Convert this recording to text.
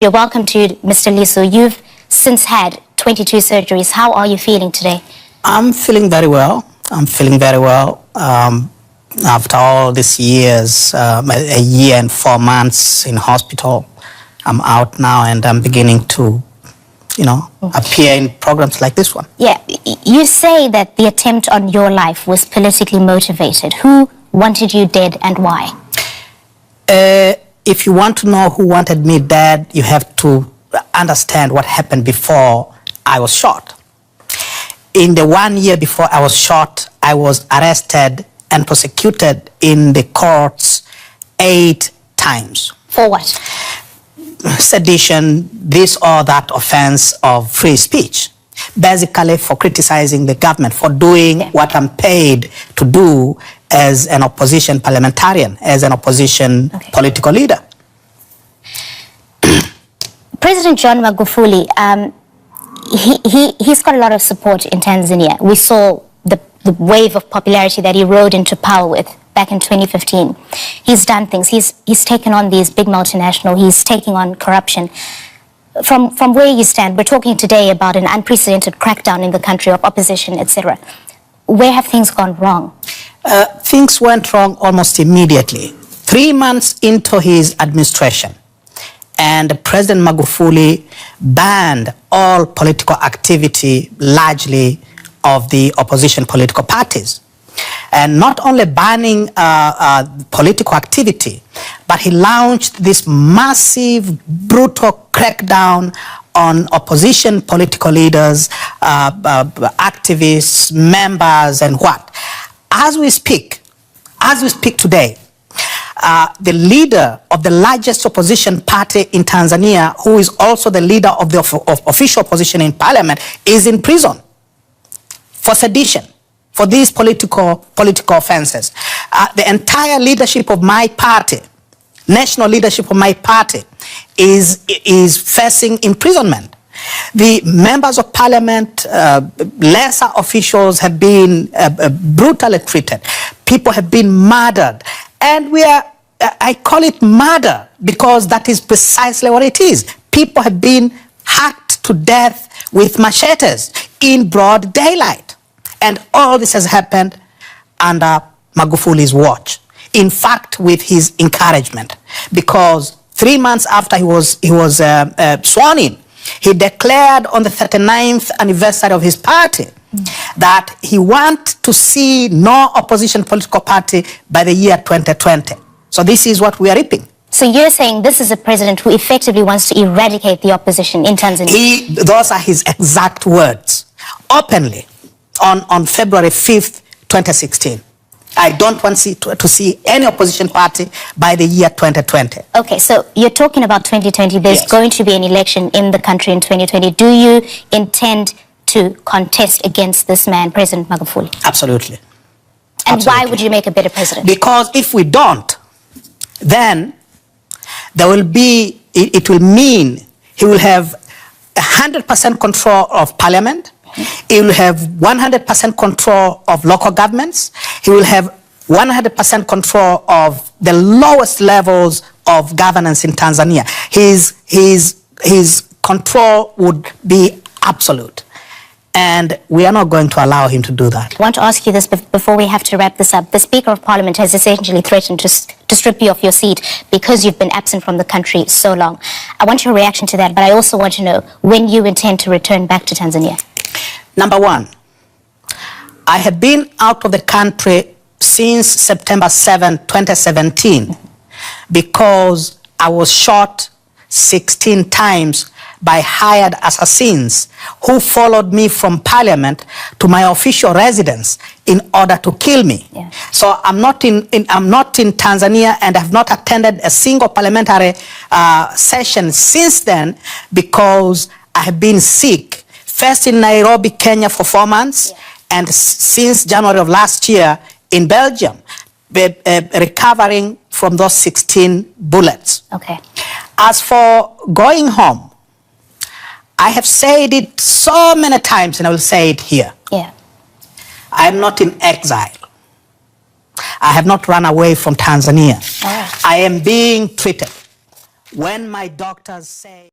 You're welcome to Mr. Lisu. You've since had 22 surgeries. How are you feeling today? I'm feeling very well. After all these years, a year and 4 months in hospital, I'm out now and I'm beginning to, appear in programs like this one. Yeah, you say that the attempt on your life was politically motivated. Who wanted you dead and why? If you want to know who wanted me dead, you have to understand what happened before I was shot. In the 1 year before I was shot, I was arrested and prosecuted in the courts 8 times. For what? Sedition, this or that offense of free speech. Basically for criticizing the government, for doing what I'm paid to do as an opposition parliamentarian, as an opposition political leader. President John Magufuli, he's got a lot of support in Tanzania. We saw the wave of popularity that he rode into power with back in 2015. He's done things. He's taken on these big multinational. He's taking on corruption. From where you stand, we're talking today about an unprecedented crackdown in the country of opposition, etc. Where have things gone wrong? Things went wrong almost immediately. 3 months into his administration, and President Magufuli banned all political activity, largely of the opposition political parties. And not only banning political activity, but he launched this massive, brutal crackdown on opposition political leaders, activists, members, and what. As we speak today, the leader of the largest opposition party in Tanzania, who is also the leader of the official opposition in parliament, is in prison for sedition, for these political offenses. The entire leadership of my party, national leadership of my party, is facing imprisonment. The members of parliament, lesser officials have been brutally treated. People have been murdered. And I call it murder because that is precisely what it is. People have been hacked to death with machetes in broad daylight. And all this has happened under Magufuli's watch. In fact, with his encouragement, because 3 months after he was sworn in, he declared on the 39th anniversary of his party that he wants to see no opposition political party by the year 2020. So this is what we are reaping. So you're saying this is a president who effectively wants to eradicate the opposition in Tanzania? Those are his exact words, openly, on February 5th, 2016. I don't want to see any opposition party by the year 2020. Okay, so you're talking about 2020. There's going to be an election in the country in 2020. Do you intend to contest against this man, President Magufuli? Absolutely. And why would you make a better president? Because if we don't, then there will be, it will mean he will have 100% control of parliament. He will have 100% control of local governments. He will have 100% control of the lowest levels of governance in Tanzania. His control would be absolute. And we are not going to allow him to do that. I want to ask you this before we have to wrap this up. The Speaker of Parliament has essentially threatened to strip you of your seat because you've been absent from the country so long. I want your reaction to that, but I also want to know when you intend to return back to Tanzania. Number one, I have been out of the country since September 7, 2017, because I was shot 16 times by hired assassins who followed me from parliament to my official residence in order to kill me. Yeah. So I'm not in Tanzania, and have not attended a single parliamentary session since then, because I have been sick. First in Nairobi, Kenya for 4 months, and since January of last year in Belgium, recovering from those 16 bullets. Okay. As for going home, I have said it so many times, and I will say it here. Yeah. I am not in exile. I have not run away from Tanzania. All right. I am being treated. When my doctors say...